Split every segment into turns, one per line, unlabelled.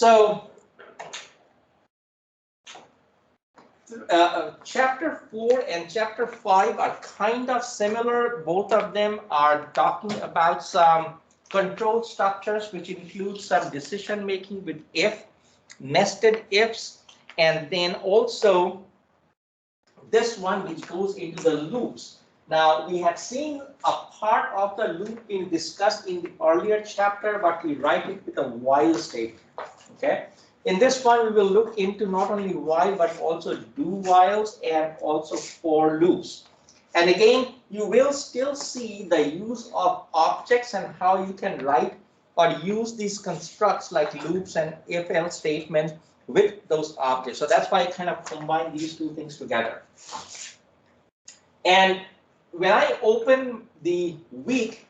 So chapter 4 and chapter 5 are kind of similar. Both of them are talking about some control structures, which include some decision making with if, nested ifs, and then also this one which goes into the loops. Now we have seen a part of the loop being discussed in the earlier chapter, but we write it with a while statement. Okay. In this one, we will look into not only while but also do whiles and also for loops. And again, you will still see the use of objects and how you can write or use these constructs like loops and if else statements with those objects. So that's why I kind of combine these two things together. And when I open the week,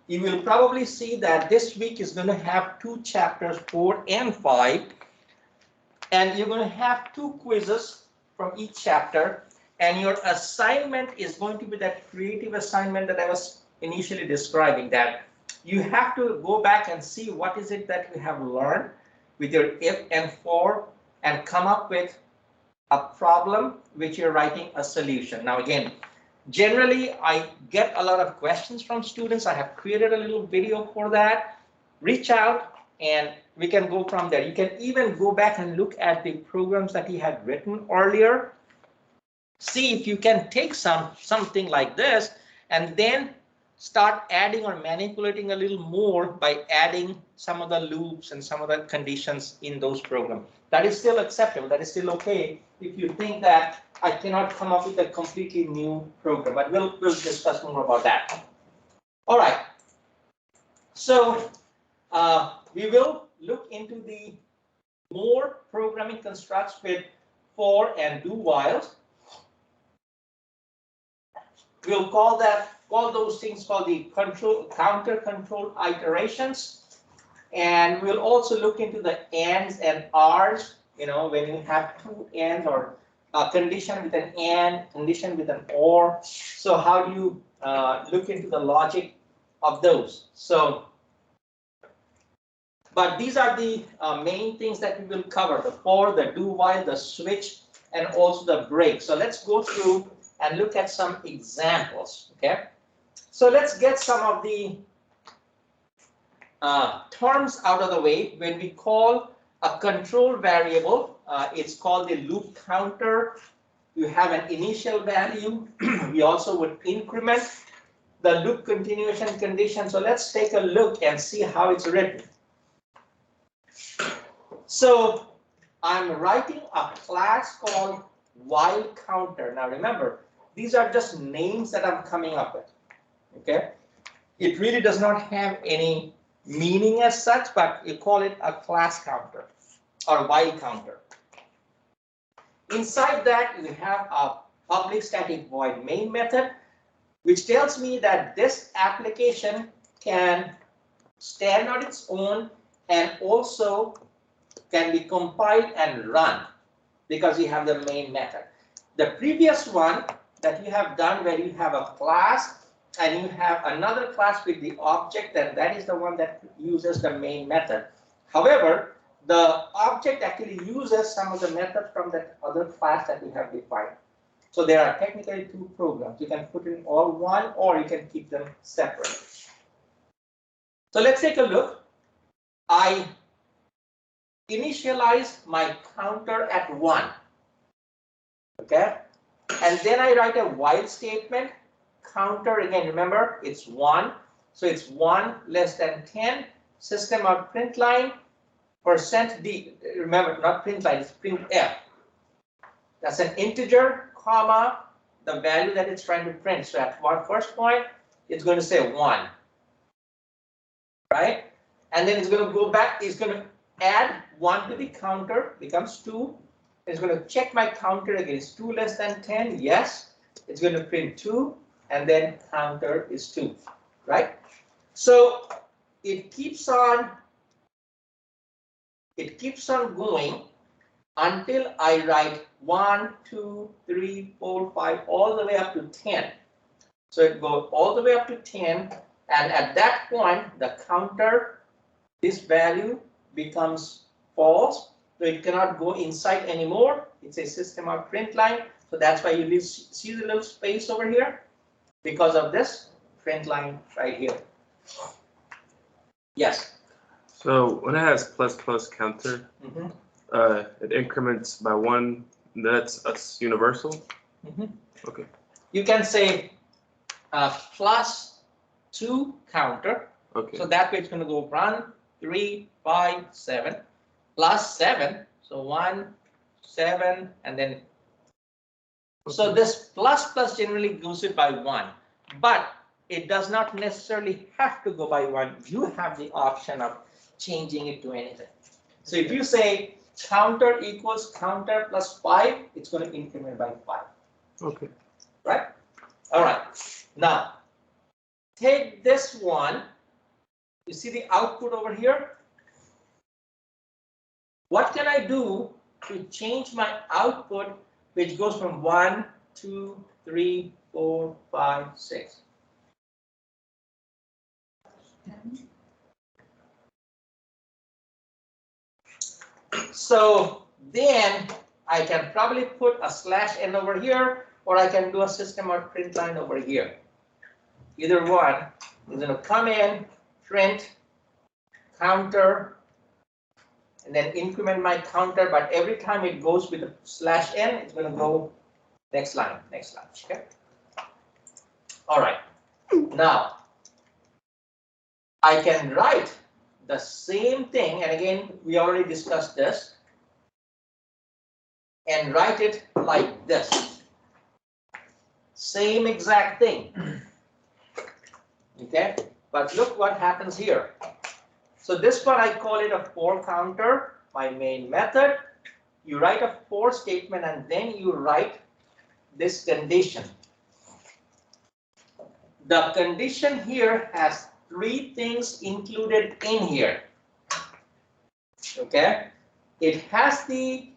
you will probably see that this week is going to have two chapters, 4 and 5. And you're going to have two quizzes from each chapter. And your assignment is going to be that creative assignment that I was initially describing, that you have to go back and see what is it that you have learned with your if and for, and come up with a problem which you're writing a solution. Now again, generally I get a lot of questions from students. I have created a little video for that. Reach out and we can go from there. You can even go back and look at the programs that he had written earlier. See if you can take something like this and then start adding or manipulating a little more by adding some of the loops and some of the conditions in those programs. That is still acceptable. That is still okay if you think that I cannot come up with a completely new program, but we'll discuss more about that. All right. So we will look into the more programming constructs with for and do whiles. We'll call those things called the counter control iterations. And we'll also look into the ands and ors, when you have two ands or a condition with an and, condition with an or. So how do you look into the logic of those? So, but these are the main things that we will cover: the for, the do while, the switch, and also the break. So let's go through and look at some examples. Okay, so let's get some of the terms out of the way. When we call a control variable, it's called the loop counter. You have an initial value. We also would increment the loop continuation condition. So let's take a look and see how it's written. So I'm writing a class called while counter. Now remember, these are just names that I'm coming up with. Okay, it really does not have any meaning as such, but you call it a class counter or while counter. Inside that, you have a public static void main method, which tells me that this application can stand on its own and also can be compiled and run because you have the main method. The previous one that you have done, where you have a class and you have another class with the object, and that is the one that uses the main method. However, the object actually uses some of the methods from that other class that we have defined. So there are technically two programs. You can put in all one, or you can keep them separate. So let's take a look. I initialize my counter at 1. Okay, and then I write a while statement. Counter, again, remember, it's 1. So it's 1 less than 10. System out print line, %d, remember, not print line, it's printf. That's an integer, comma, the value that it's trying to print. So at one first point, it's going to say 1. Right? And then it's going to go back, it's going to add 1 to the counter, becomes 2. It's going to check my counter again. Is 2 less than 10? Yes. It's going to print 2, and then counter is 2. Right? So it keeps on going until I write 1, 2, 3, 4, 5, all the way up to 10. So it goes all the way up to 10, and at that point, the counter, this value becomes false, so it cannot go inside anymore. It's a system out print line, so that's why you see the little space over here because of this print line right here. Yes.
So when it has plus plus counter, it increments by 1. That's universal. Okay.
You can say plus 2 counter.
Okay.
So that way it's going to go 1, 3, 5, 7 plus 7. So 1, 7, and then. Okay. So this plus plus generally goes it by 1, but it does not necessarily have to go by 1. You have the option of changing it to anything. So if you say counter equals counter plus 5, it's going to increment by 5.
Okay.
Right? All right. Now, take this one. You see the output over here? What can I do to change my output, which goes from 1, 2, 3, 4, 5, 6? So then I can probably put a /n over here, or I can do a system out print line over here. Either one is going to come in, print, counter, and then increment my counter, but every time it goes with a /n, it's going to go next line, okay? All right. Now, I can write the same thing, and again, we already discussed this, and write it like this. Same exact thing. Okay, but look what happens here. So this one I call it a for counter, my main method. You write a for statement and then you write this condition. The condition here has 3 things included in here. Okay, it has the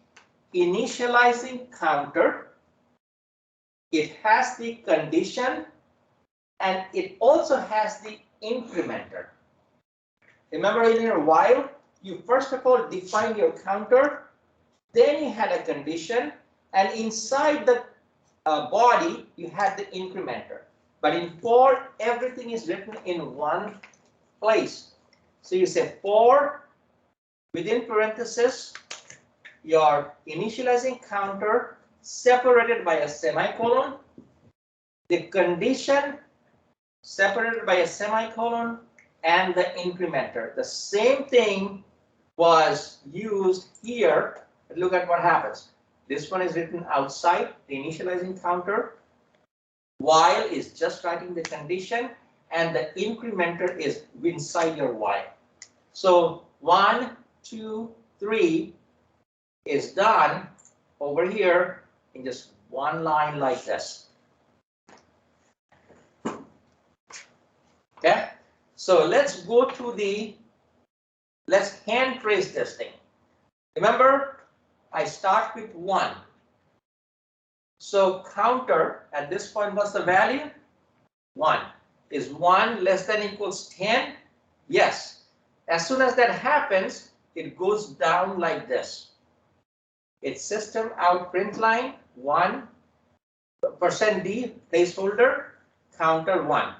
initializing counter, it has the condition, and it also has the incrementer. Remember in your while, you first of all define your counter, then you had a condition, and inside the body, you had the incrementer. But in for, everything is written in one place. So you say for, within parenthesis, your initializing counter separated by a semicolon, the condition separated by a semicolon, and the incrementer. The same thing was used here. Look at what happens. This one is written outside the initializing counter. While is just writing the condition, and the incrementer is inside your while. So 1, 2, 3 is done over here in just one line like this. Okay, so let's go to let's hand trace this thing. Remember, I start with 1. So counter at this point, what's the value? 1. Is 1 less than equals 10? Yes. As soon as that happens, it goes down like this. It's system out print line 1 %d placeholder counter 1.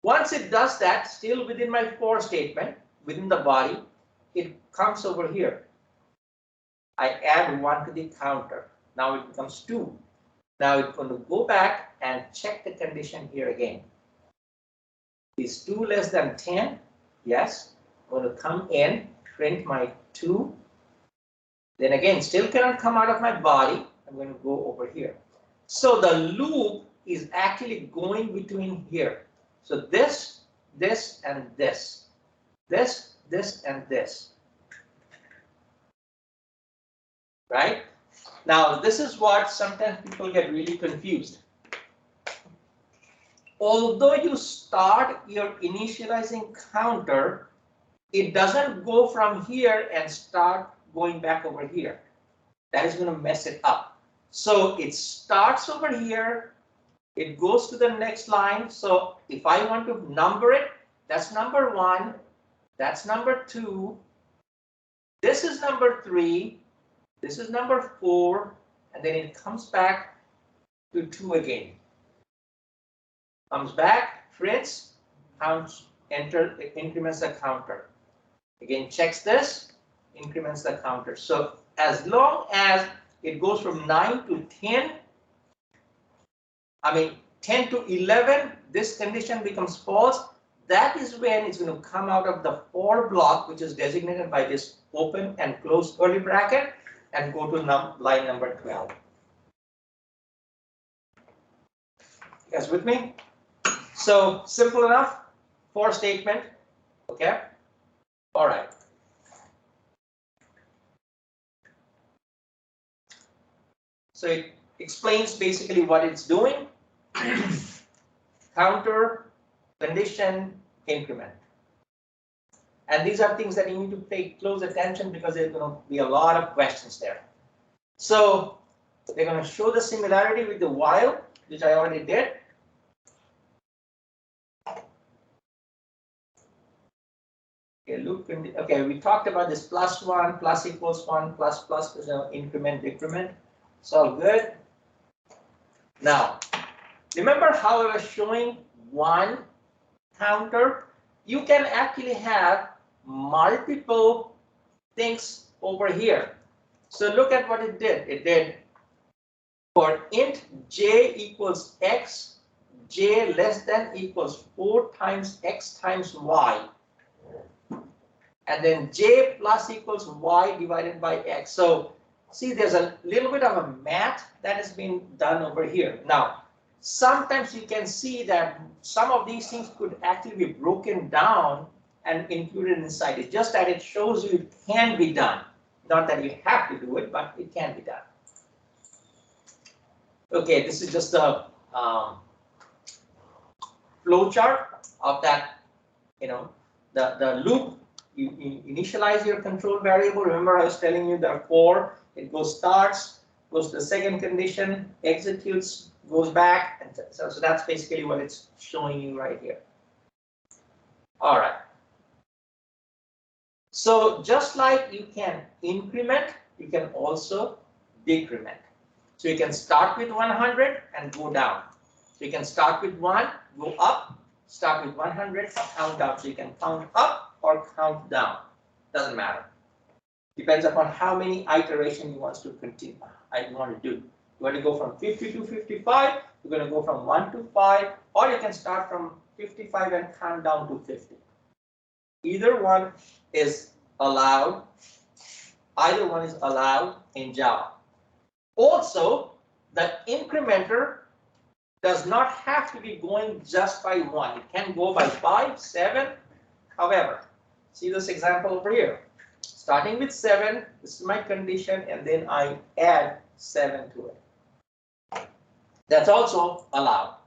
Once it does that, still within my for statement, within the body, it comes over here. I add 1 to the counter. Now it becomes 2. Now it's going to go back and check the condition here again. Is 2 less than 10? Yes. I'm going to come in, print my 2. Then again, still cannot come out of my body. I'm going to go over here. So the loop is actually going between here. So this, and this. This, and this. Right? Now, this is what sometimes people get really confused. Although you start your initializing counter, it doesn't go from here and start going back over here. That is going to mess it up. So it starts over here. It goes to the next line. So if I want to number it, that's number 1. That's number 2. This is number 3, this is number 4, and then it comes back to 2 again. Comes back, prints, counts, enter, increments the counter. Again, checks this, increments the counter. So as long as it goes from 9 to 10, 10 to 11, this condition becomes false. That is when it's going to come out of the for block, which is designated by this open and close curly bracket, and go to line number 12. You guys with me? So simple enough, for statement, okay? All right. So it explains basically what it's doing. Counter, condition, increment. And these are things that you need to pay close attention because there's going to be a lot of questions there. So they're going to show the similarity with the while, which I already did. Okay, loop. Okay, we talked about this +1, plus equals 1, plus is an increment, decrement. It's all good. Now, remember how I was showing one counter? You can actually have multiple things over here. So look at what it did. It did for int j equals x, j less than equals 4 times x times y. And then j plus equals y divided by x. So see, there's a little bit of a math that has been done over here. Now, sometimes you can see that some of these things could actually be broken down and included inside. It's just that it shows you it can be done. Not that you have to do it, but it can be done. Okay, this is just a flow chart of that, the loop. You initialize your control variable. Remember, I was telling you there are 4. It starts, goes to the second condition, executes, goes back, and so that's basically what it's showing you right here. All right. So just like you can increment, you can also decrement. So you can start with 100 and go down. So you can start with 1, go up, start with 100, count down. So you can count up or count down. Doesn't matter. Depends upon how many iterations you want to continue. I want to do. You want to go from 50 to 55. You're going to go from 1 to 5, or you can start from 55 and count down to 50. Either one is allowed. Either one is allowed in Java. Also, the incrementer does not have to be going just by 1. It can go by 5, 7. However, see this example over here. Starting with 7, this is my condition, and then I add 7 to it. That's also allowed.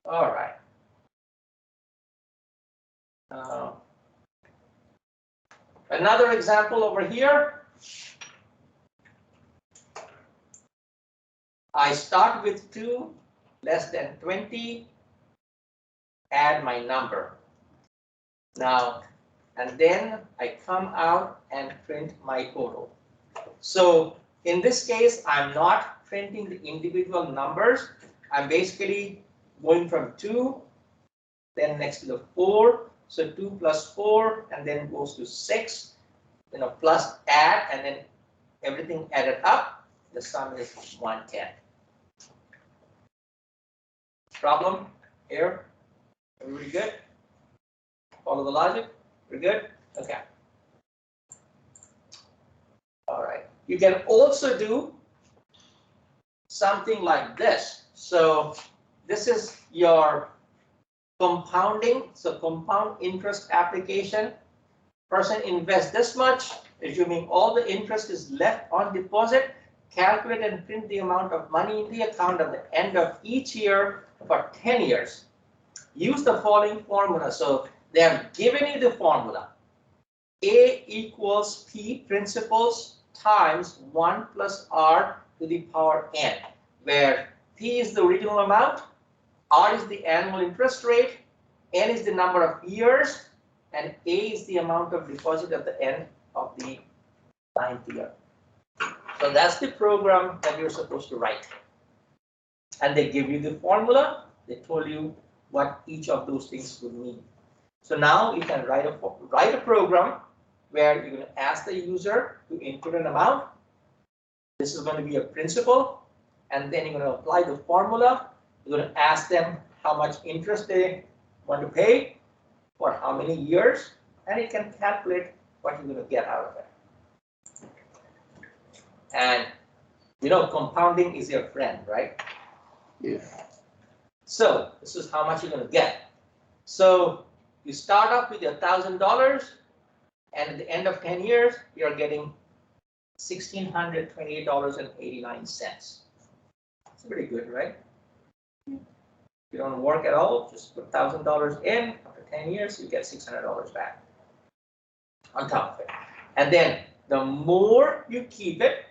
All right. Another example over here. I start with 2 less than 20, add my number. Now, and then I come out and print my total. So in this case, I'm not printing the individual numbers. I'm basically going from 2, then next to the 4. So 2 plus 4, and then goes to 6, plus add, and then everything added up. The sum is 110. Problem here? Everybody good? Follow the logic? We're good? Okay. All right. You can also do something like this. So this is your compounding. So compound interest application. Person invests this much, assuming all the interest is left on deposit. Calculate and print the amount of money in the account at the end of each year for 10 years. Use the following formula. So they have given you the formula. A equals P principals times 1 plus R to the power n, where P is the original amount, R is the annual interest rate, n is the number of years, and A is the amount of deposit at the end of the 9th year. So that's the program that you're supposed to write. And they give you the formula. They told you what each of those things would mean. So now you can write a program where you're going to ask the user to input an amount. This is going to be a principal, and then you're going to apply the formula. You're going to ask them how much interest they want to pay for how many years, and it can calculate what you're going to get out of it. And you know, compounding is your friend, right?
Yeah.
So this is how much you're going to get. So you start off with $1,000, and at the end of 10 years, you're getting $1,628.89. It's pretty good, right? You don't work at all, just put $1,000 in. After 10 years, you get $600 back on top of it. And then the more you keep it,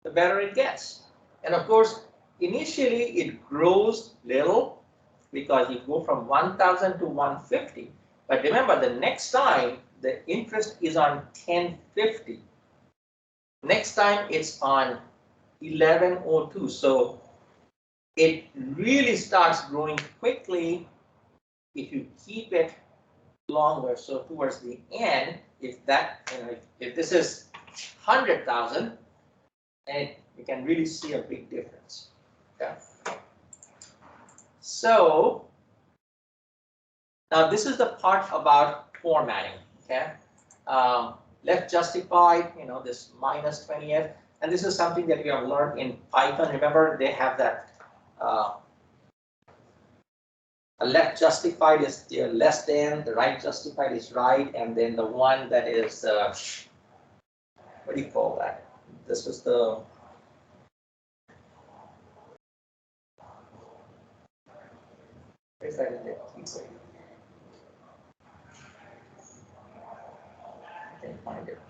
the better it gets. And of course, initially it grows little because you go from 1,000 to 150. But remember, the next time the interest is on 1050. Next time it's on 1102. So it really starts growing quickly if you keep it longer. So towards the end, if that, you know, if this is 100,000, and you can really see a big difference. Okay. So now this is the part about formatting. Okay. Left justified, you know, this minus 20th, and this is something that we have learned in Python. Remember, they have that a left justified is the less than, the right justified is right, and then the one that is what do you call that? This was the where's that in there? I can't find it.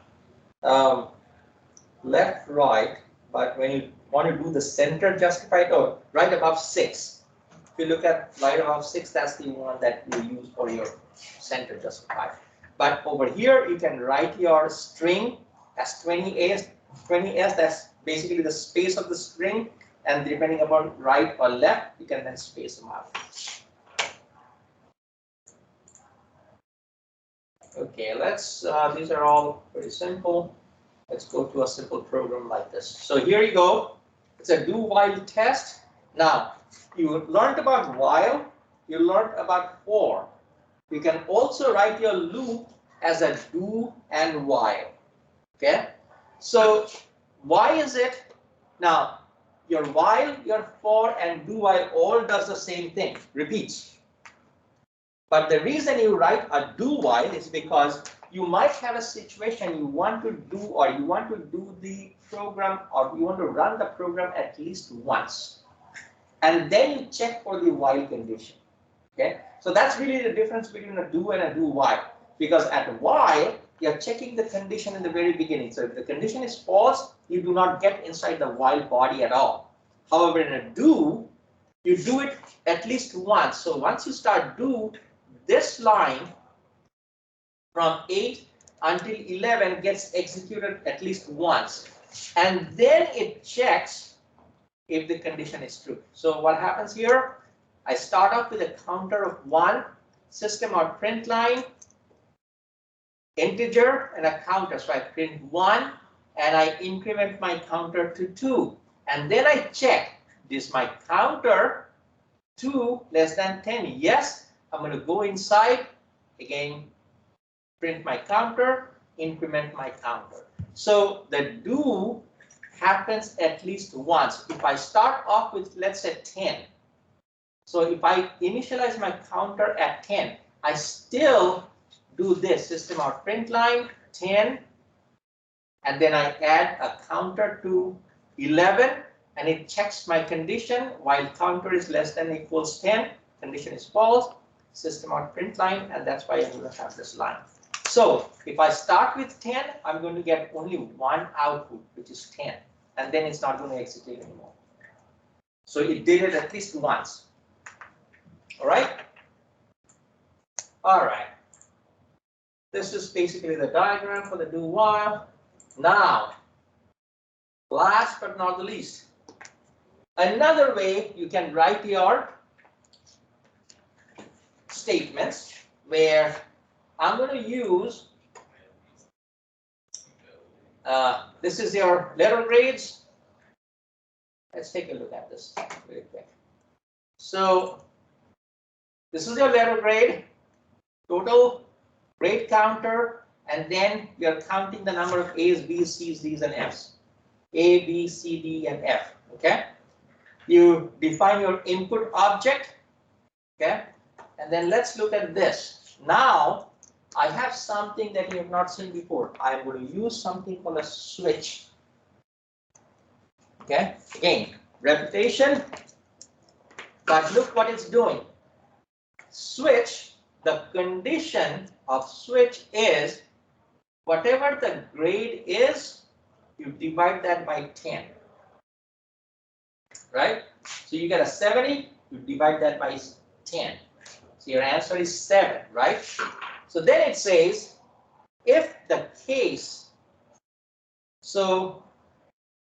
Left, right, but when you want to do the center justified, oh, right above 6. If you look at right above 6, that's the one that you use for your center justified. But over here, you can write your string as 20s. 20s, that's basically the space of the string, and depending upon right or left, you can then space them out. Okay, let's, these are all pretty simple. Let's go to a simple program like this. So here you go. It's a do-while test. Now, you learned about while, you learned about for. You can also write your loop as a do and while. Okay? So, why is it? Now, your while, your for, and do while all does the same thing, repeats. But the reason you write a do while is because you might have a situation you want to do, or you want to do the program, or you want to run the program at least once. And then you check for the while condition. Okay? So that's really the difference between a do and a do while. Because at while, you're checking the condition in the very beginning. So if the condition is false, you do not get inside the while body at all. However, in a do, you do it at least once. So once you start do, this line from 8 until 11 gets executed at least once. And then it checks if the condition is true. So what happens here? I start off with a counter of 1, system out print line, integer, and a counter. So I print 1, and I increment my counter to 2. And then I check, is my counter 2 less than 10? Yes, I'm going to go inside, again, print my counter, increment my counter. So the do happens at least once. If I start off with, let's say, 10. So if I initialize my counter at 10, I still do this, system out print line, 10, and then I add a counter to 11, and it checks my condition. While counter is less than or equals 10, condition is false, system out print line, and that's why I'm going to have this line. So if I start with 10, I'm going to get only one output, which is 10, and then it's not going to execute anymore. So it did it at least once. All right? All right. this is basically the diagram for the do while. Now, last but not the least, another way you can write your statements where I'm going to use, this is your letter grades. Let's take a look at this really quick. So this is your letter grade, total grade counter, and then you're counting the number of A's, B's, C's, D's, and F's. A, B, C, D, and F. Okay. You define your input object. Okay. And then let's look at this. Now I have something that you have not seen before. I'm going to use something called a switch. Okay. Again, repetition. But look what it's doing. Switch, the condition of switch is whatever the grade is, you divide that by 10. Right? So you get a 70, you divide that by 10. So your answer is 7, right? So then it says, if the case, so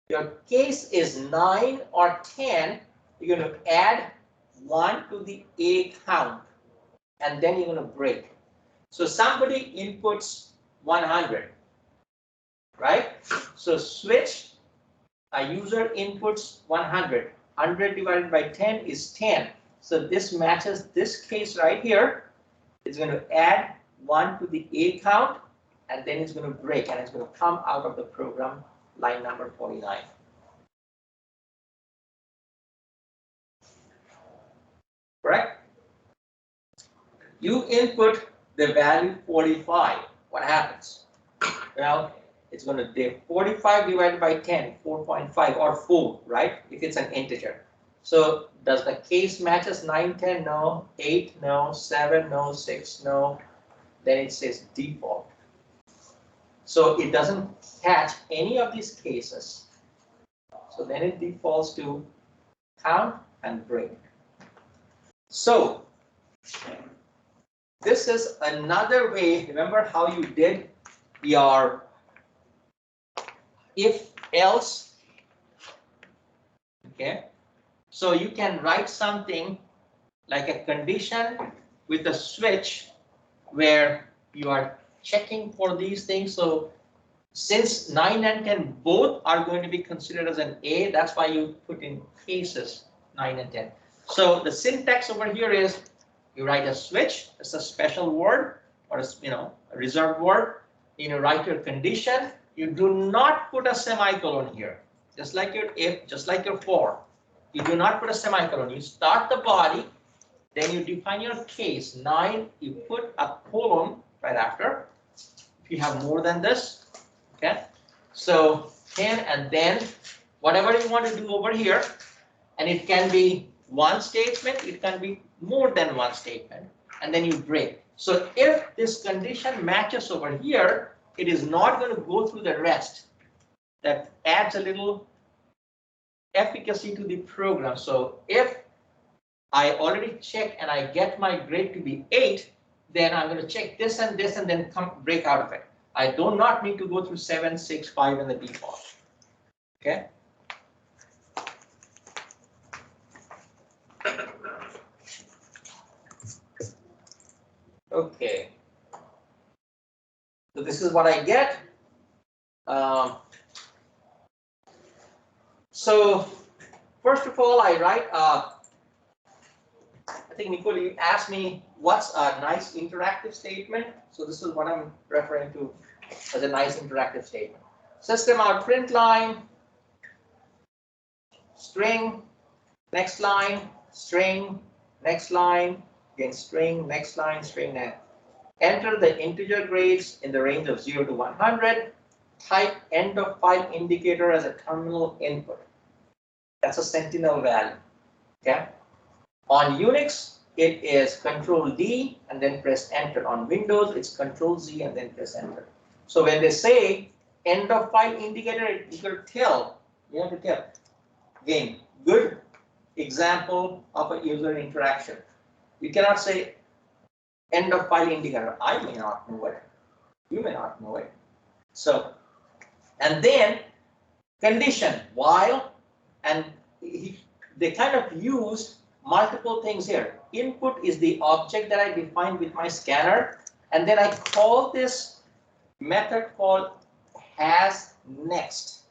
your case is 9 or 10, you're going to add 1 to the A count, and then you're going to break. So somebody inputs 100, right? So switch, a user inputs 100. 100 divided by 10 is 10. So this matches this case right here. It's going to add 1 to the A count, and then it's going to break, and it's going to come out of the program line number 49. Correct? You input the value 45. What happens? Well, it's going to be 45 divided by 10, 4.5 or 4, right? If it's an integer. So does the case matches 9, 10? No. 8, no. 7, no. 6, no. Then it says default. So it doesn't catch any of these cases. So then it defaults to count and break. So this is another way. Remember how you did your if else? Okay. So you can write something like a condition with a switch where you are checking for these things. So since 9 and 10 both are going to be considered as an A, that's why you put in cases 9 and 10. So the syntax over here is you write a switch, it's a special word or a reserved word. You write your condition. You do not put a semicolon here, just like your if, just like your for. You do not put a semicolon. You start the body, then you define your case. 9, you put a colon right after. If you have more than this, okay. So 10, and then whatever you want to do over here, and it can be one statement, it can be more than one statement, and then you break. So if this condition matches over here, it is not going to go through the rest. That adds a little efficacy to the program. So if I already check and I get my grade to be 8, then I'm going to check this and this and then break out of it. I do not need to go through 7, 6, 5 and the default. Okay. Okay. So this is what I get. So first of all, I write, I think Nicole, you asked me what's a nice interactive statement. So this is what I'm referring to as a nice interactive statement. System out print line, string, next line, string, next line, again string, next line, string, next. Enter the integer grades in the range of 0 to 100. Type end of file indicator as a terminal input. That's a sentinel value. Okay. On Unix, it is Control D and then press enter. On Windows, it's Control Z and then press enter. So when they say end of file indicator, you have to tell. Again, good example of a user interaction. You cannot say end of file indicator. I may not know it. You may not know it. So, and then condition while, and they kind of used multiple things here. Input is the object that I defined with my scanner, and then I call this method called has next.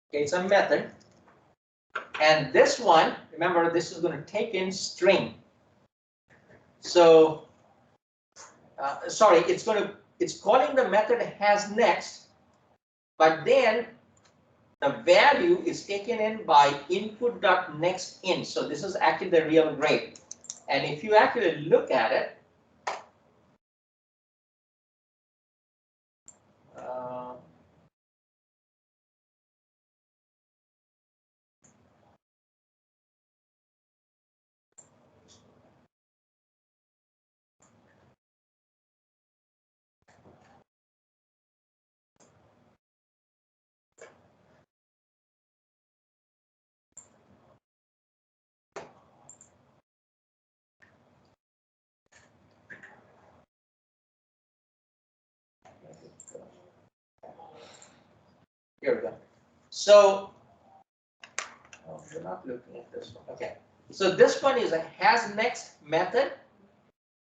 Okay, it's a method, and this one, remember, this is going to take in string. So, sorry, it's calling the method has next, but then the value is taken in by input.nextIn. So this is actually the real grade. And if you actually look at it, here we go. So, oh, we're not looking at this one. Okay. So this one is a has next method.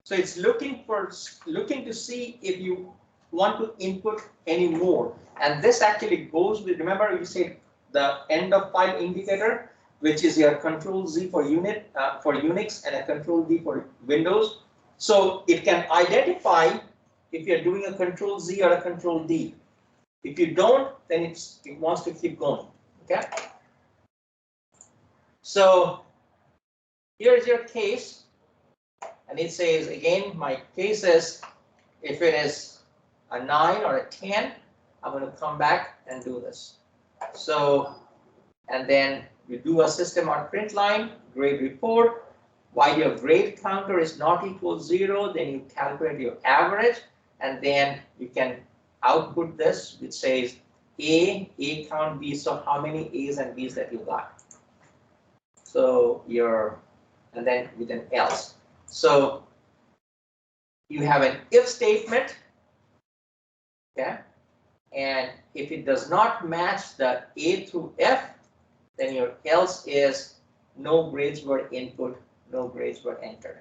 So it's looking to see if you want to input any more. And this actually goes with, remember you said the end of file indicator, which is your Control Z for Unix and a Control D for Windows. So it can identify if you're doing a Control Z or a Control D. If you don't, then it wants to keep going. Okay. So here's your case. And it says, again, my case is, if it is a 9 or a 10, I'm going to come back and do this. So, and then you do a system.println, grade report. While your grade counter is not equal 0, then you calculate your average, and then you can output this, which says A count B. So how many A's and B's that you got? So and then with an else. So you have an if statement, okay, and if it does not match the A through F, then your else is no grades were input, no grades were entered.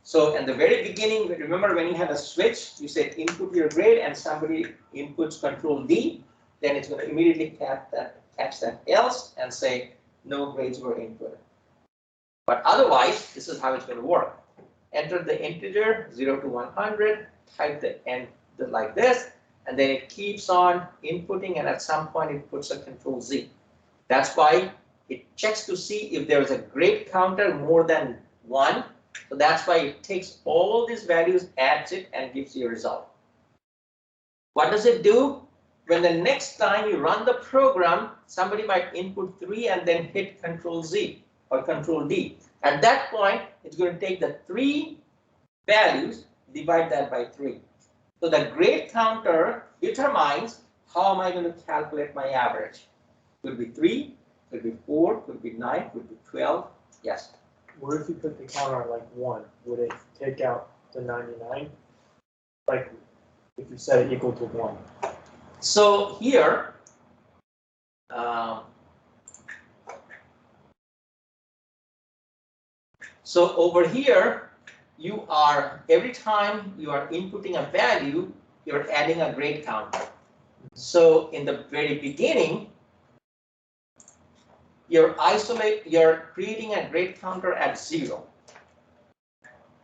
So in the very beginning, remember when you had a switch, you said input your grade and somebody inputs Control D, then it's going to immediately catch that else and say no grades were inputted. But otherwise, this is how it's going to work. Enter the integer 0 to 100, type the end like this, and then it keeps on inputting, and at some point it puts a Control Z. That's why it checks to see if there is a grade counter more than 1. So that's why it takes all these values, adds it, and gives you a result. What does it do? When the next time you run the program, somebody might input 3 and then hit Control Z or Control D. At that point, it's going to take the 3 values, divide that by 3. So the grade counter determines how am I going to calculate my average. Could be 3, could be 4, could be 9, could be 12. Yes.
What if you put the counter on like 1? Would it take out the 99? Like if you set it equal to 1.
So here, so over here, you are, every time you are inputting a value, you're adding a grade counter. So in the very beginning, you're creating a grade counter at 0.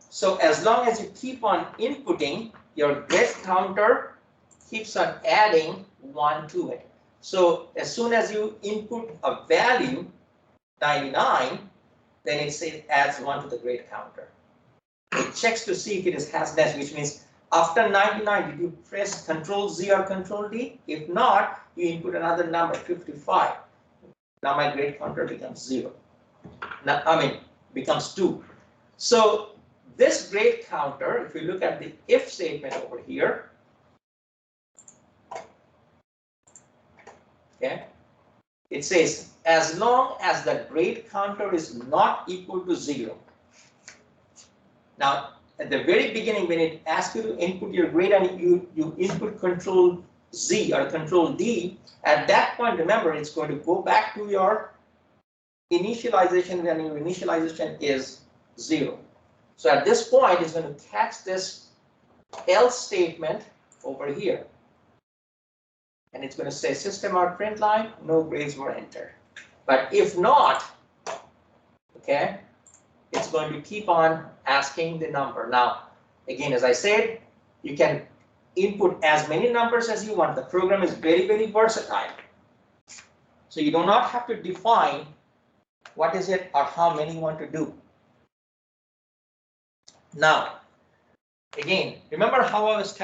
So as long as you keep on inputting, your grade counter keeps on adding 1 to it. So as soon as you input a value, 99, then it adds 1 to the grade counter. It checks to see if it has next, which means after 99, did you press Control Z or Control D? If not, you input another number, 55. Now my grade counter becomes 0. Now, becomes 2. So this grade counter, if you look at the if statement over here, okay, it says as long as the grade counter is not equal to 0. Now, at the very beginning when it asks you to input your grade and you input control Z or control D, at that point, remember, it's going to go back to your initialization when your initialization is 0. So at this point, it's going to catch this else statement over here. And it's going to say system.println, no grades were entered. But if not, okay, it's going to keep on asking the number. Now, again, as I said, you can input as many numbers as you want. The program is very, very versatile. So you do not have to define what is it or how many you want to do. Now, again, remember how I was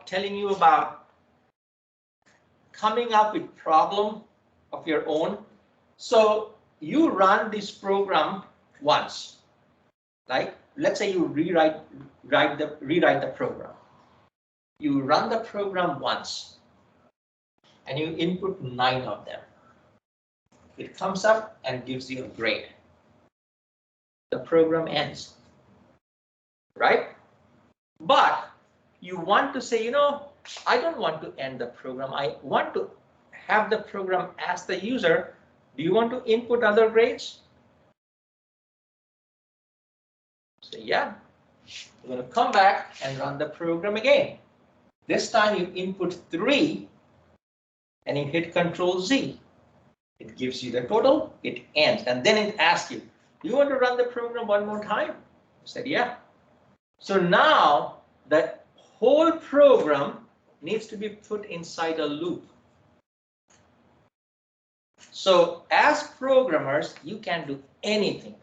telling you about coming up with problem of your own? So you run this program once, like let's say you rewrite the program. You run the program once and you input 9 of them. It comes up and gives you a grade. The program ends, right? But you want to say, you know, I don't want to end the program. I want to have the program ask the user, do you want to input other grades? So yeah, you're going to come back and run the program again. This time you input 3 and you hit Control Z. It gives you the total, it ends, and then it asks you, do you want to run the program one more time? I said, yeah. So now the whole program needs to be put inside a loop. So as programmers, you can do anything,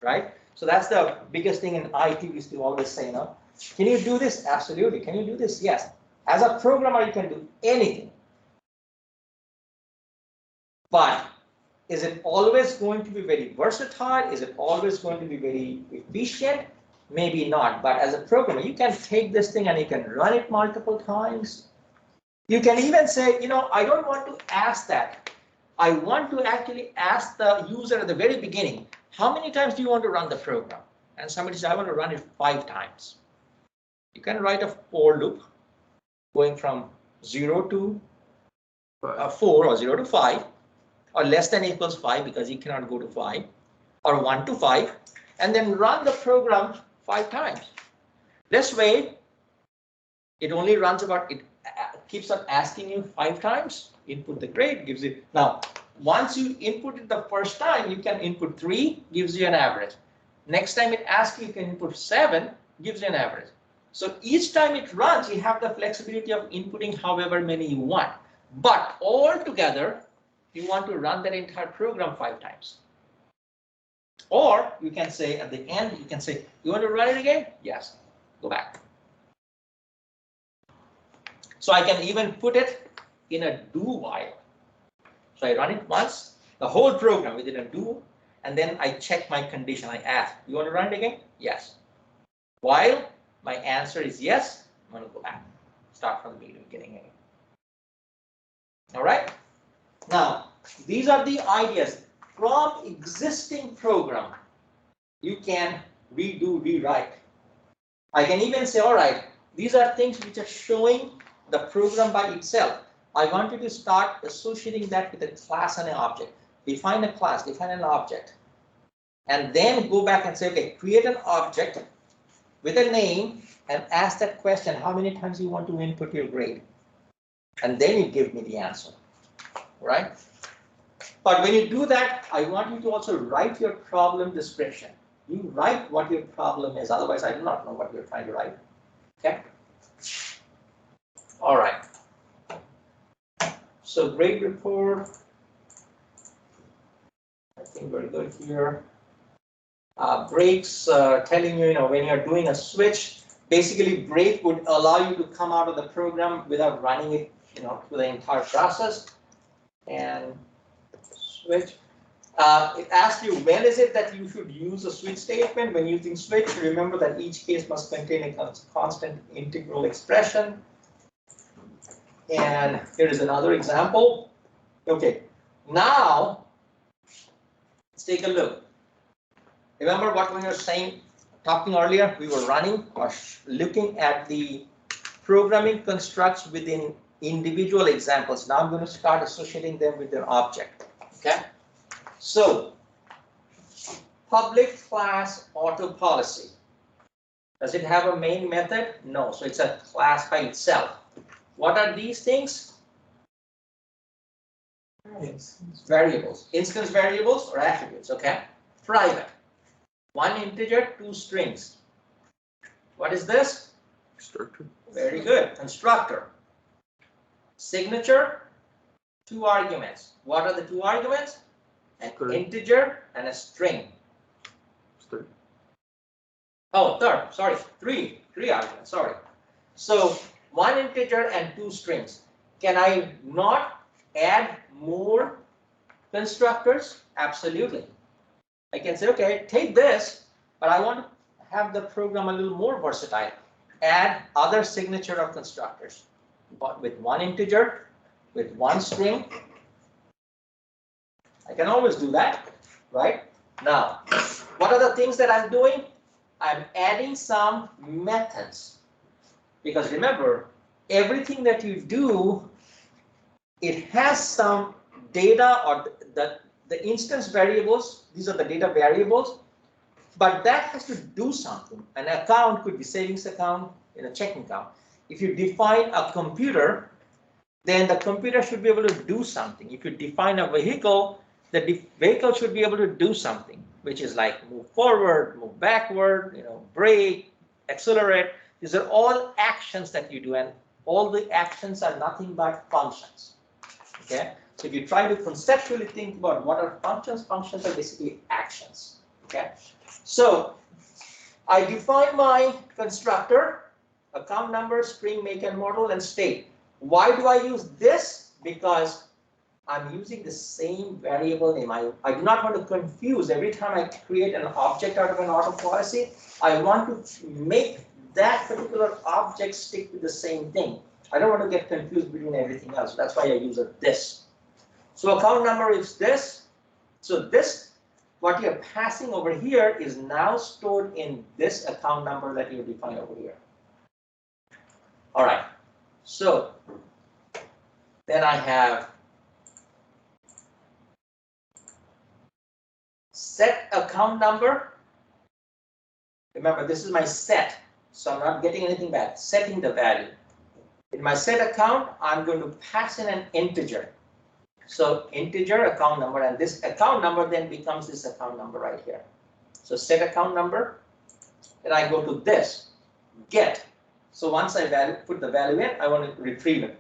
right? So that's the biggest thing in IT we used to always say, no? Can you do this? Absolutely. Can you do this? Yes. As a programmer, you can do anything. But is it always going to be very versatile? Is it always going to be very efficient? Maybe not. But as a programmer, you can take this thing and you can run it multiple times. You can even say, you know, I don't want to ask that. I want to actually ask the user at the very beginning, how many times do you want to run the program? And somebody says, I want to run it 5 times. You can write a for loop going from 0 to 4 or 0 to 5. Or less than equals 5 because you cannot go to 5, or 1 to 5, and then run the program 5 times. This way, it only runs about, it keeps on asking you 5 times, input the grade, gives it. Now, once you input it the first time, you can input 3, gives you an average. Next time it asks you, you can input 7, gives you an average. So each time it runs, you have the flexibility of inputting however many you want. But all together, you want to run that entire program 5 times. Or you can say at the end, you can say, you want to run it again? Yes, go back. So I can even put it in a do while. So I run it once, the whole program within a do, and then I check my condition. I ask, you want to run it again? Yes. While my answer is yes, I'm going to go back. Start from the beginning again. All right. Now, these are the ideas from existing program. You can redo, rewrite. I can even say, all right, these are things which are showing the program by itself. I want you to start associating that with a class and an object. Define a class, define an object, and then go back and say, okay, create an object with a name and ask that question, how many times you want to input your grade? And then you give me the answer, right? But when you do that, I want you to also write your problem description. You write what your problem is, otherwise I do not know what you're trying to write. Okay? All right. So grade report. I think we're good here. Breaks, telling you, when you're doing a switch, basically break would allow you to come out of the program without running it, through the entire process. And switch. It asks you when is it that you should use a switch statement. When using switch, remember that each case must contain a constant integral expression. And here is another example. Okay, now let's take a look. Remember what we were saying talking earlier, we were running or looking at the programming constructs within individual examples. Now I'm going to start associating them with an object. Okay. So, public class auto policy. Does it have a main method? No. So it's a class by itself. What are these things? Variables. Instance variables or attributes. Okay. Private. 1 integer, 2 strings. What is this?
Constructor.
Very good. Constructor. Signature, 2 arguments. What are the 2 arguments? An integer and a string.
Third.
Oh, third. Sorry. 3 arguments. Sorry. So 1 integer and 2 strings. Can I not add more constructors? Absolutely. I can say, okay, take this, but I want to have the program a little more versatile. Add other signature of constructors, but with 1 integer, with 1 string. I can always do that, right? Now, what are the things that I'm doing? I'm adding some methods. Because remember, everything that you do, it has some data or the instance variables. These are the data variables. But that has to do something. An account could be savings account in a checking account. If you define a computer, then the computer should be able to do something. If you define a vehicle, the vehicle should be able to do something, which is like move forward, move backward, brake, accelerate. These are all actions that you do, and all the actions are nothing but functions. Okay, so if you try to conceptually think about what are functions, functions are basically actions. Okay. So I define my constructor, account number, string, make and model, and state. Why do I use this? Because I'm using the same variable name. I do not want to confuse every time I create an object out of an auto policy. I want to make that particular object stick to the same thing. I don't want to get confused between everything else. That's why I use a this. So account number is this. So this, what you're passing over here is now stored in this account number that you define over here. All right. So then I have set account number. Remember, this is my set, so I'm not getting anything back. Setting the value. In my set account, I'm going to pass in an integer. So integer account number, and this account number then becomes this account number right here. So set account number, then I go to this, get. So once I put the value in, I want to retrieve it.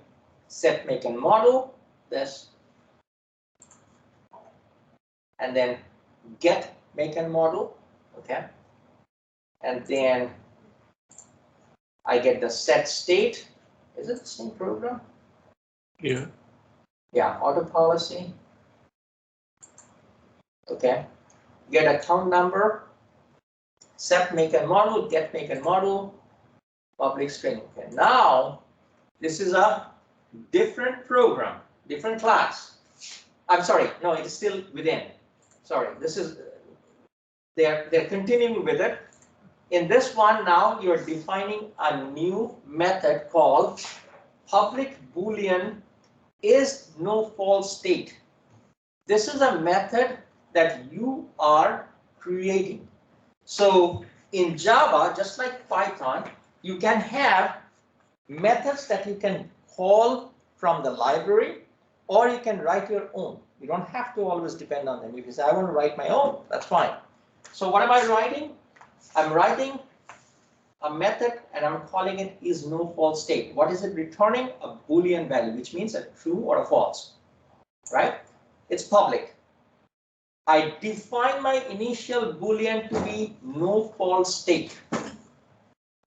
Set make and model, this, and then get make and model, okay? And then I get the set state. Is it the same program?
Yeah.
Yeah, auto policy. Okay. Get account number, set make and model, get make and model, public string. Okay. Now, this is a different program, different class. I'm sorry, no, it is still within. Sorry, this is, they're continuing with it. In this one now, you're defining a new method called public boolean is no false state. This is a method that you are creating. So in Java, just like Python, you can have methods that you can call from the library, or you can write your own. You don't have to always depend on them. If you say, I want to write my own, that's fine. So what am I writing? I'm writing a method and I'm calling it is no false state. What is it returning? A Boolean value, which means a true or a false, right? It's public. I define my initial Boolean to be no false state,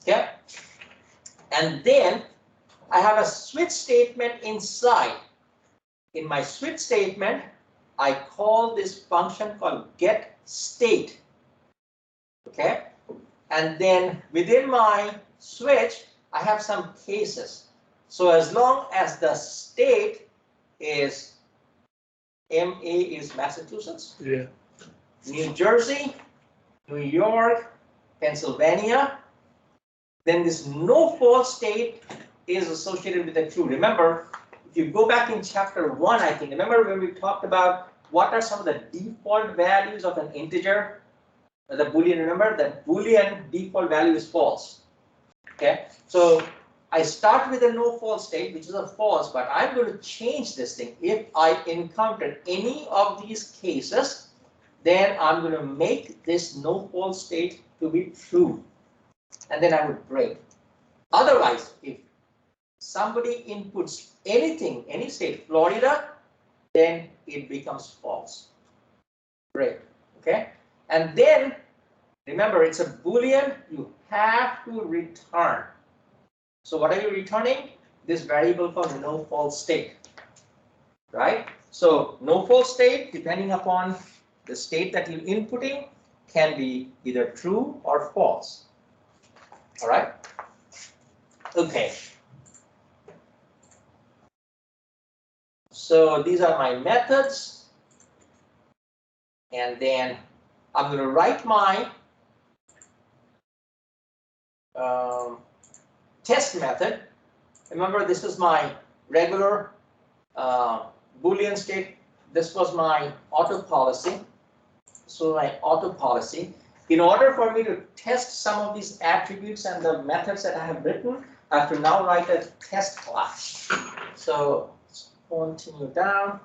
okay? And then I have a switch statement inside. In my switch statement, I call this function called get state, okay? And then within my switch, I have some cases. So as long as the state is MA is Massachusetts,
Yeah.
New Jersey, New York, Pennsylvania, then this no false state is associated with the true. Remember, if you go back in chapter 1, I think, remember when we talked about what are some of the default values of an integer? The Boolean, remember that Boolean default value is false. Okay, so I start with a no false state, which is a false, but I'm going to change this thing. If I encounter any of these cases, then I'm going to make this no false state to be true. And then I would break. Otherwise, if somebody inputs anything, any state, Florida, then it becomes false. Break. Okay? And then, remember, it's a Boolean, you have to return. So what are you returning? This variable called no false state. Right? So no false state, depending upon the state that you're inputting, can be either true or false. All right? Okay. So these are my methods. And then I'm going to write my test method. Remember, this is my regular Boolean state. This was my auto policy. So my auto policy. In order for me to test some of these attributes and the methods that I have written, I have to now write a test class. So let's continue down.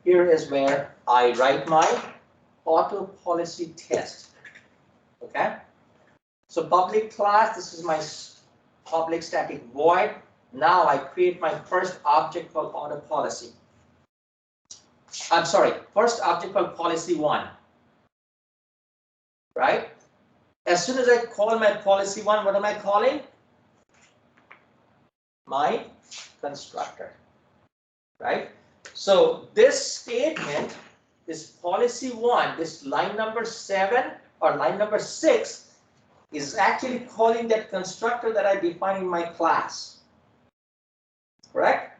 Here is where I write my auto policy test. Okay. So public class, this is my public static void. Now I create my first object called auto policy. I'm sorry, first object called policy1. Right? As soon as I call my policy1, what am I calling? My constructor. Right? So this statement, this policy1, this line number 7 or line number 6, is actually calling that constructor that I define in my class. Correct?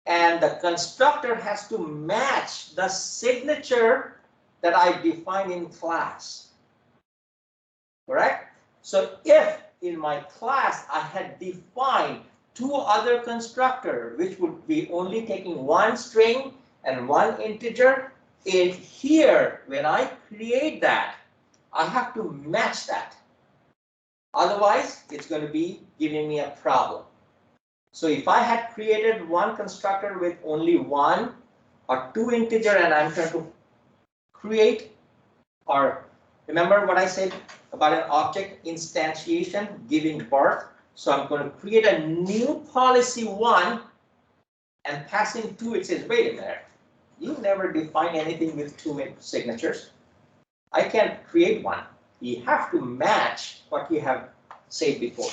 And the constructor has to match the signature that I define in class. Correct? So if in my class I had defined 2 other constructors, which would be only taking 1 string and 1 integer, in here, when I create that, I have to match that. Otherwise, it's going to be giving me a problem. So if I had created 1 constructor with only 1 or 2 integer and I'm trying to create, or remember what I said about an object instantiation giving birth. So I'm going to create a new policy1 and passing 2, it says, wait a minute, you never define anything with 2 signatures. I can't create 1. You have to match what you have said before.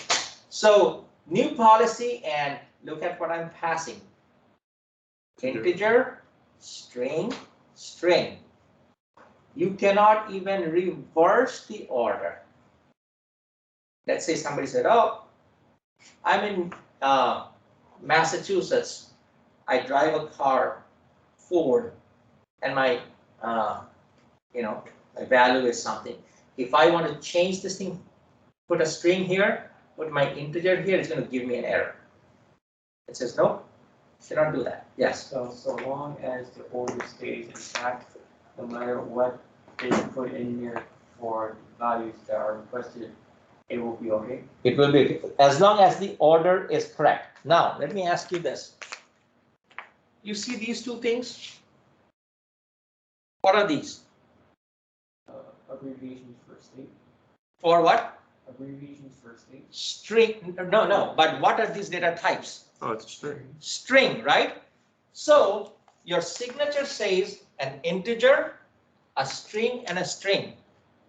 So new policy, and look at what I'm passing. Integer, string, string. You cannot even reverse the order. Let's say somebody said, oh, I'm in Massachusetts. I drive a car, Ford, and my, my value is something. If I want to change this thing, put a string here, put my integer here, it's going to give me an error. It says, no, cannot do that. Yes.
So long as the order stays intact, no matter what they put in here for values that are requested, it will be okay?
It will be, as long as the order is correct. Now, let me ask you this. You see these 2 things? What are these?
Abbreviations for state.
For what?
Abbreviations for state.
String, no, but what are these data types?
Oh, it's a string.
String, right? So your signature says an integer, a string, and a string.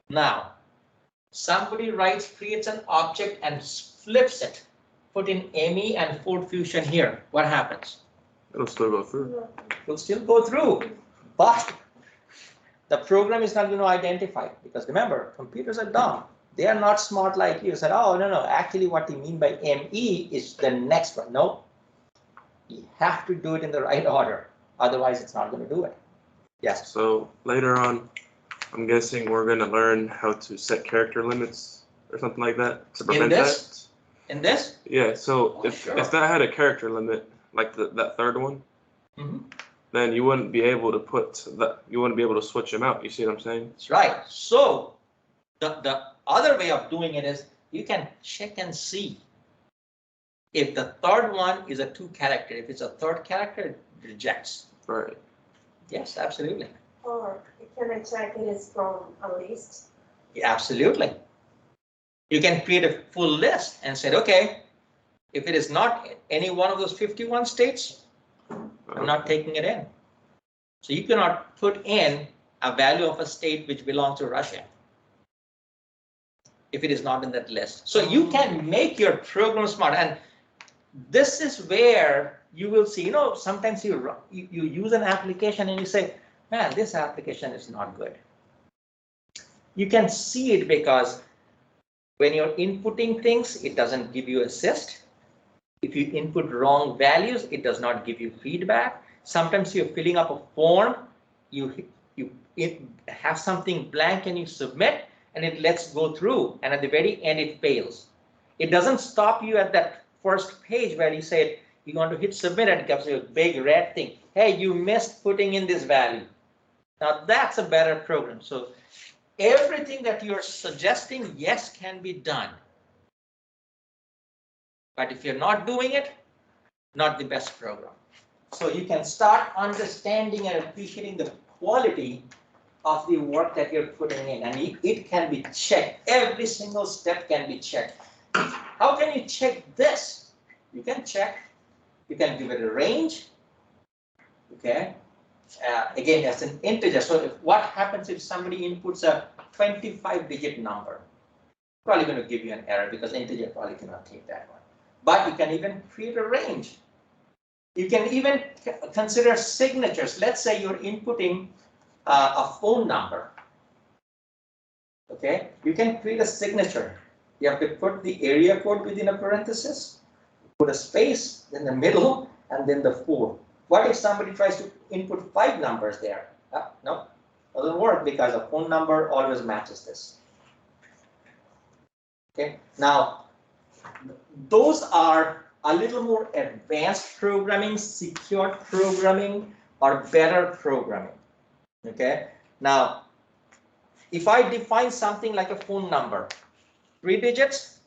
Now, somebody creates an object and flips it, put in ME and Ford Fusion here. What happens?
It'll still go through.
It will still go through, but the program is not going to identify it, because remember, computers are dumb. They are not smart like you. Said, oh, no, actually what you mean by ME is the next one. No, you have to do it in the right order. Otherwise, it's not going to do it. Yes.
So later on, I'm guessing we're going to learn how to set character limits or something like that to
In
prevent
this? In this?
that? Yeah. So
Oh,
if
sure.
that had a character limit, like that third one,
Mhm.
then you wouldn't be able to you wouldn't be able to switch them out. You see what I'm saying?
That's right. So the other way of doing it is you can check and see if the third one is a 2 character. If it's a third character, it rejects.
Right.
Yes, absolutely.
Or can I check it is from a list?
Yeah, absolutely. You can create a full list and say, okay, if it is not any one of those 51 states, I'm not taking it in. So you cannot put in a value of a state which belongs to Russia if it is not in that list. So you can make your program smart. And this is where you will see, sometimes you use an application and you say, man, this application is not good. You can see it because when you're inputting things, it doesn't give you assist. If you input wrong values, it does not give you feedback. Sometimes you're filling up a form, you have something blank and you submit and it lets go through, and at the very end it fails. It doesn't stop you at that first page where you said you want to hit submit and it gives you a big red thing. Hey, you missed putting in this value. Now that's a better program. So everything that you're suggesting, yes, can be done. But if you're not doing it, not the best program. So you can start understanding and appreciating the quality of the work that you're putting in, and it can be checked. Every single step can be checked. How can you check this? You can check. You can give it a range. Okay. Again, that's an integer. So what happens if somebody inputs a 25-digit number? Probably going to give you an error because integer probably cannot take that one. But you can even create a range. You can even consider signatures. Let's say you're inputting a phone number. Okay, you can create a signature. You have to put the area code within a parenthesis, put a space in the middle, and then the 4. What if somebody tries to input 5 numbers there? No, doesn't work because a phone number always matches this. Okay, now those are a little more advanced programming, secure programming, or better programming. Okay, now if I define something like a phone number, 3 digits,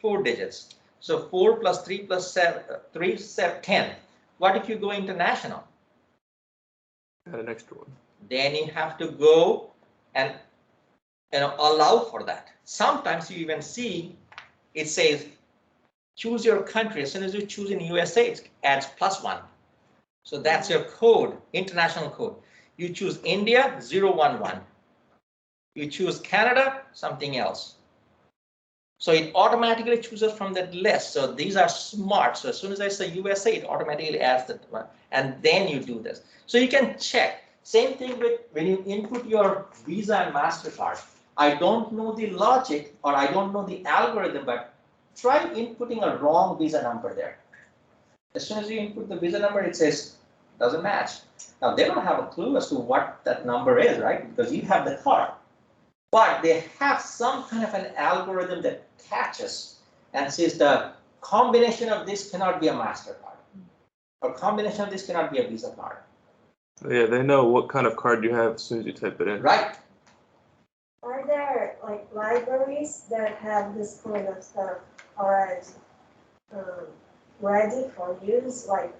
4 digits. So 4 plus 3 plus 7, 3, 7, 10. What if you go international?
Add an extra one.
Then you have to go and allow for that. Sometimes you even see it says choose your country. As soon as you choose in USA, it adds +1. So that's your code, international code. You choose India, 011. You choose Canada, something else. So it automatically chooses from that list. So these are smart. So as soon as I say USA, it automatically adds that one. And then you do this. So you can check. Same thing with when you input your Visa and MasterCard. I don't know the logic or I don't know the algorithm, but try inputting a wrong Visa number there. As soon as you input the Visa number, it says doesn't match. Now they don't have a clue as to what that number is, right? Because you have the card. But they have some kind of an algorithm that catches and says the combination of this cannot be a MasterCard. Or combination of this cannot be a Visa card.
Yeah, they know what kind of card you have as soon as you type it in.
Right.
Are there like libraries that have this kind of stuff already ready for use? Like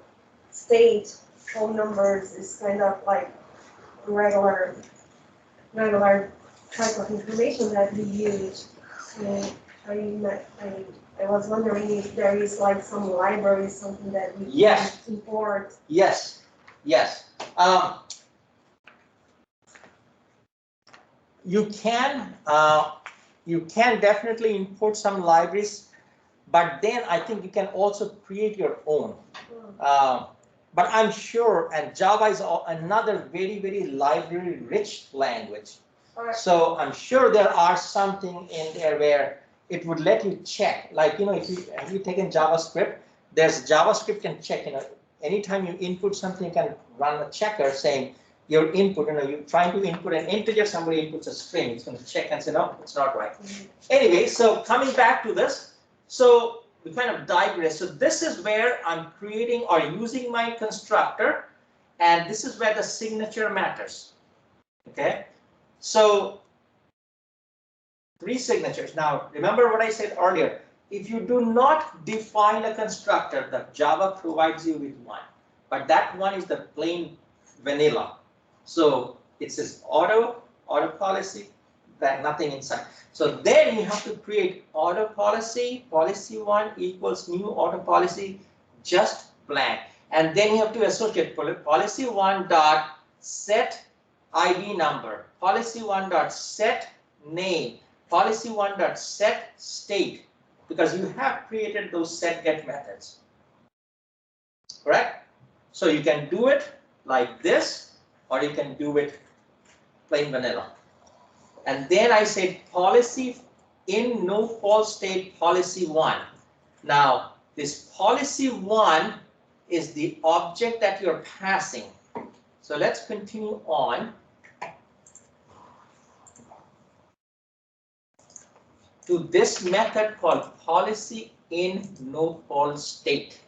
state phone numbers is kind of like regular type of information that we use. So I was wondering if there is like some library, something that we
Yes.
can import.
Yes. Yes. You can definitely import some libraries, but then I think you can also create your own. But I'm sure, and Java is another very, very library-rich language.
Right.
So I'm sure there are something in there where it would let you check. Like, if you taken JavaScript, there's JavaScript can check, anytime you input something, you can run a checker saying, your input, you're trying to input an integer, somebody inputs a string, it's going to check and say, no, it's not right. Anyway, so coming back to this, so we kind of digress. So this is where I'm creating or using my constructor, and this is where the signature matters. Okay, so 3 signatures. Now, remember what I said earlier. If you do not define a constructor, the Java provides you with one, but that one is the plain vanilla. So it says auto policy, that nothing inside. So then you have to create auto policy, policy1 equals new auto policy, just blank. And then you have to associate policy1 dot set ID number, policy1 dot set name, policy1 dot set state, because you have created those set get methods. Correct? So you can do it like this, or you can do it plain vanilla. And then I said policy in no false state policy1. Now this policy1 is the object that you're passing. So let's continue on to this method called policy in no false state.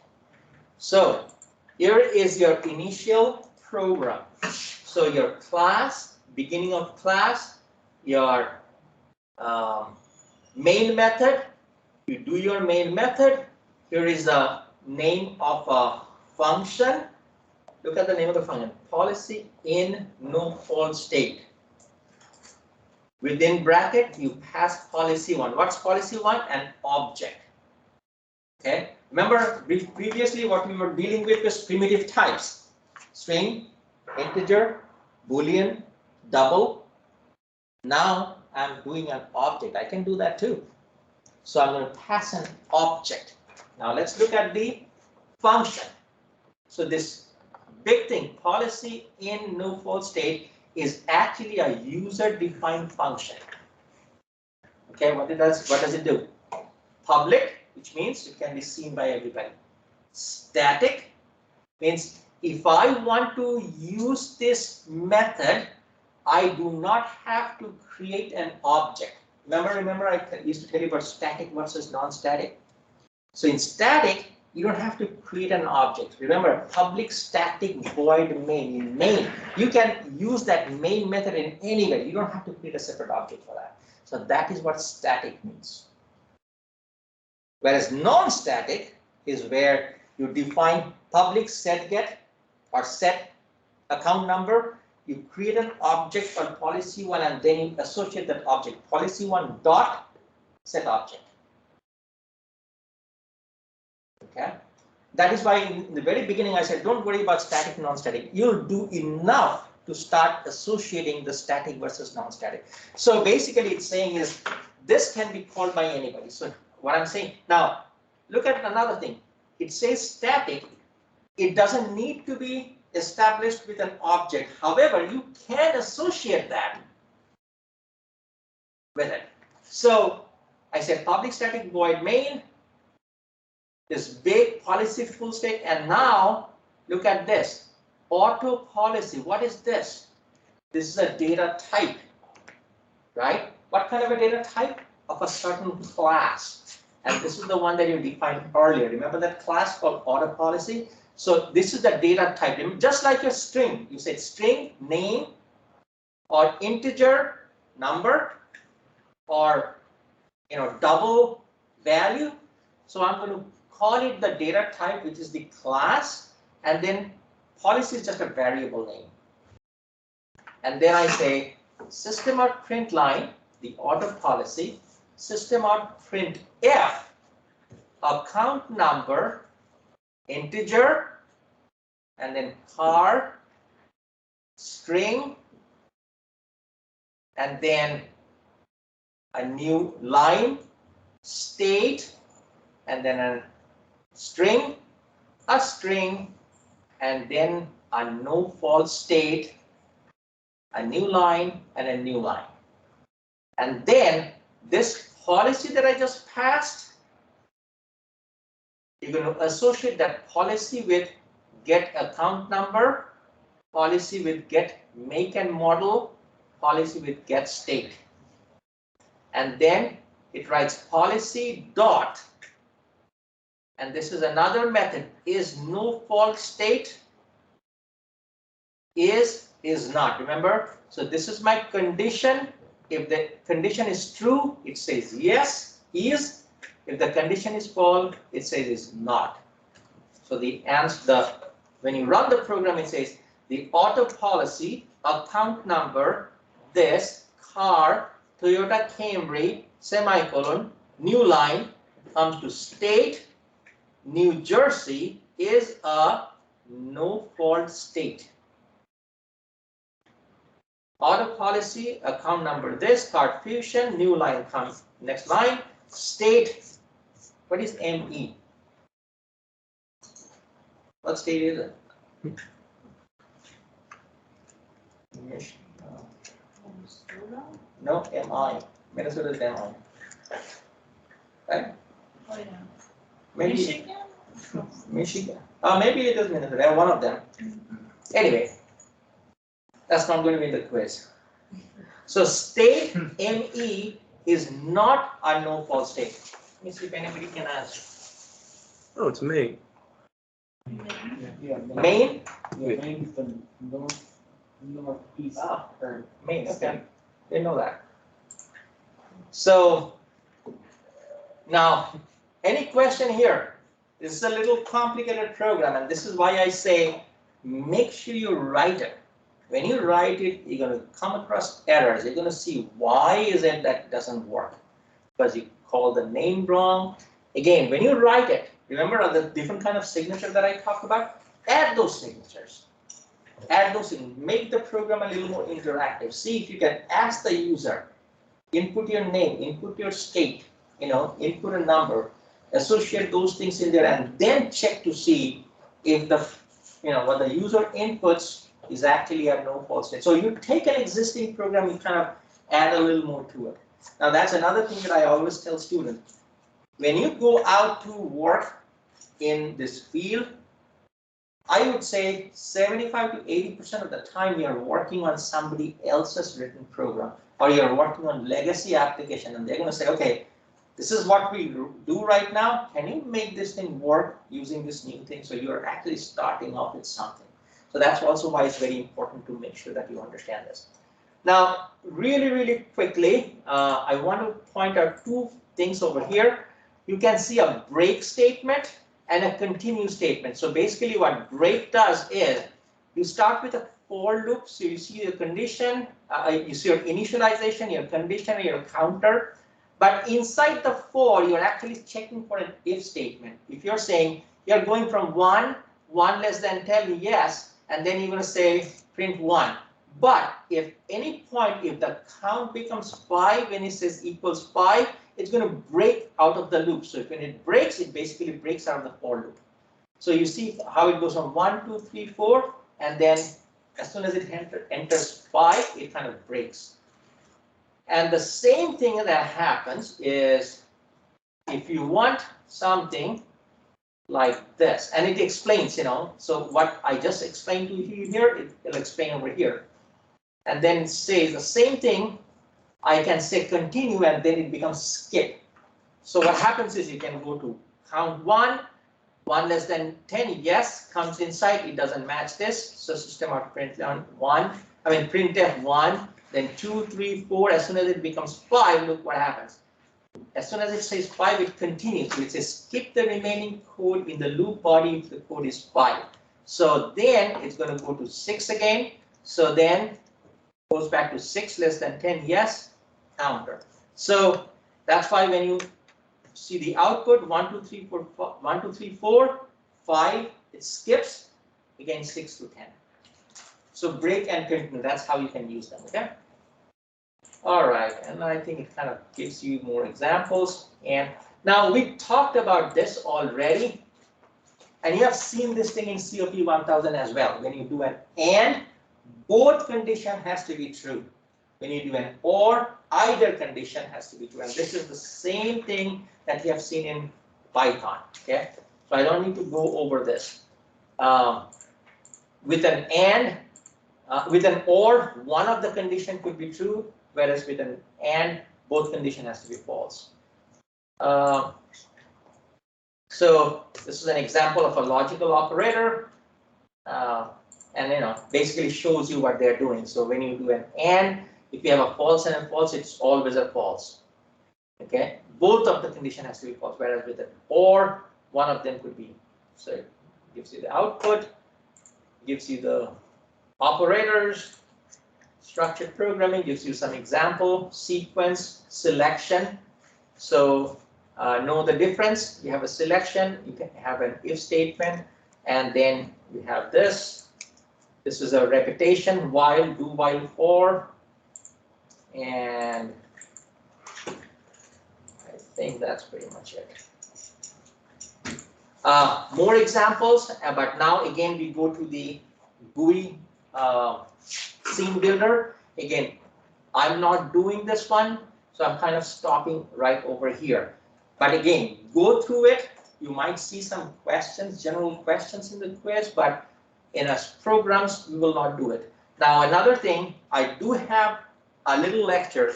So here is your initial program. So your class, beginning of class, your main method, you do your main method. Here is the name of a function. Look at the name of the function, policy in no false state. Within bracket, you pass policy1. What's policy1? An object. Okay. Remember previously what we were dealing with was primitive types: string, integer, boolean, double. Now I'm doing an object. I can do that too. So I'm going to pass an object. Now let's look at the function. So this big thing, policy in no false state, is actually a user-defined function. Okay, what does it do? Public, which means it can be seen by everybody. Static means if I want to use this method, I do not have to create an object. Remember I used to tell you about static versus non-static. So in static, you don't have to create an object. Remember, public static void main. In main, you can use that main method in any way. You don't have to create a separate object for that. So that is what static means. Whereas non-static is where you define public set get or set account number. You create an object called policy1 and then you associate that object, policy1 dot set object. Okay, that is why in the very beginning I said don't worry about static and non-static. You'll do enough to start associating the static versus non-static. So basically it's saying is this can be called by anybody. So what I'm saying now, look at another thing. It says static. It doesn't need to be established with an object. However, you can associate that with it. So I said public static void main, this big policy full state, and now look at this auto policy. What is this? This is a data type, right? What kind of a data type? Of a certain class, and this is the one that you defined earlier. Remember that class called auto policy? So this is the data type, just like your string. You said string name or integer number or double value. So I'm going to call it the data type, which is the class, and then policy is just a variable name. And then I say system out print line, the auto policy, system out print f, account number, integer, and then car, string, and then a new line, state, and then a string, and then a no false state, a new line, and a new line. And then this policy that I just passed, you're going to associate that policy with get account number policy with get make and model, policy with get state. And then it writes policy dot, and this is another method, is no fault state, is not. Remember, so this is my condition. If the condition is true, it says yes, is. If the condition is false, it says is not. So the answer, when you run the program, it says the auto policy, account number, this car, Toyota Camry, semicolon, new line, comes to state, New Jersey is a no fault state. Auto policy, account number this, card fusion, new line comes, next line, state, what is ME? What state is it? No, MI. Minnesota is MI. Right?
Oh, yeah.
Maybe
Michigan?
Michigan. Maybe it is Minnesota, one of them. Anyway, that's not going to be in the quiz. So state ME is not a no fault state. Let me see if anybody can answer.
Oh, it's me.
Yeah,
Maine?
Yeah, Maine's the northeast,
Ah.
or
Maine, okay. Didn't know that. So now, any question here? This is a little complicated program, and this is why I say make sure you write it. When you write it, you're going to come across errors. You're going to see why is it that it doesn't work. Because you call the name wrong. Again, when you write it, remember the different kind of signature that I talked about? Add those signatures. Add those in. Make the program a little more interactive. See if you can ask the user, input your name, input your state, input a number, associate those things in there, and then check to see if the, what the user inputs is actually a no fault state. So you take an existing program, you kind of add a little more to it. Now that's another thing that I always tell students. When you go out to work in this field, I would say 75 to 80% of the time you're working on somebody else's written program, or you're working on legacy application, and they're going to say, okay, this is what we do right now. Can you make this thing work using this new thing? So you're actually starting off with something. So that's also why it's very important to make sure that you understand this. Now, really, really quickly, I want to point out two things over here. You can see a break statement and a continue statement. So basically what break does is you start with a for loop. So you see your condition, you see your initialization, your condition, your counter. But inside the for, you're actually checking for an if statement. If you're saying you're going from 1 less than 10, yes, and then you're going to say print 1. But if any point, if the count becomes 5, when it says equals 5, it's going to break out of the loop. So when it breaks, it basically breaks out of the for loop. So you see how it goes from 1, 2, 3, 4, and then as soon as it enters 5, it kind of breaks. And the same thing that happens is if you want something like this, and it explains, so what I just explained to you here, it'll explain over here. And then it says the same thing, I can say continue, and then it becomes skip. So what happens is you can go to count 1 less than 10, yes, comes inside, it doesn't match this, so system out print on 1, printf 1, then 2, 3, 4, as soon as it becomes 5, look what happens. As soon as it says 5, it continues. So it says skip the remaining code in the loop body if the code is 5. So then it's going to go to 6 again. So then goes back to 6 less than 10, yes, counter. So that's why when you see the output 1, 2, 3, 4, 1, 2, 3, 4, 5, it skips again 6 to 10. So break and continue, that's how you can use them, okay? All right, and I think it kind of gives you more examples. And now we talked about this already, and you have seen this thing in COP 1000 as well. When you do an and, both condition has to be true. When you do an or, either condition has to be true. And this is the same thing that you have seen in Python, okay? So I don't need to go over this. With an and, With an or, one of the condition could be true, whereas with an and, both condition has to be false. So this is an example of a logical operator, and basically shows you what they're doing. So when you do an and, if you have a false and a false, it's always a false. Okay, both of the condition has to be false, whereas with an or, one of them could be. So it gives you the output, gives you the operators, structured programming, gives you some example, sequence, selection. So know the difference. You have a selection, you can have an if statement, and then you have this. This is a repetition, while, do, while, for, and I think that's pretty much it. More examples, but now again we go to the GUI scene builder. Again, I'm not doing this one, so I'm kind of stopping right over here. But again, go through it. You might see some questions, general questions in the quiz, but in our programs, we will not do it. Now, another thing, I do have a little lecture.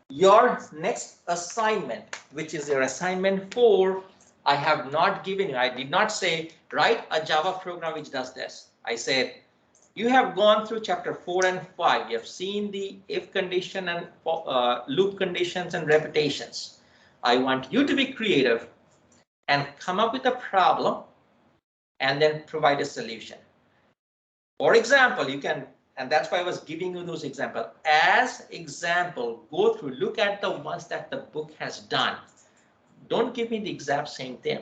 Your next assignment, which is your assignment 4, I have not given you. I did not say, write a Java program which does this. I said, you have gone through chapter 4 and 5. You have seen the if condition and loop conditions and repetitions. I want you to be creative and come up with a problem and then provide a solution. For example, you can, and that's why I was giving you those examples. As example, go through, look at the ones that the book has done. Don't give me the exact same thing.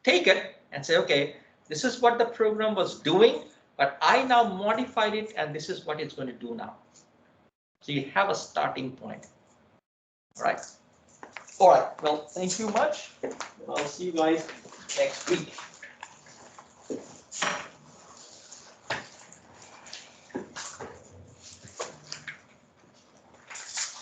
Take it and say, okay, this is what the program was doing, but I now modified it and this is what it's going to do now. So you have a starting point. All right. All right. Well, thank you much. I'll see you guys next week.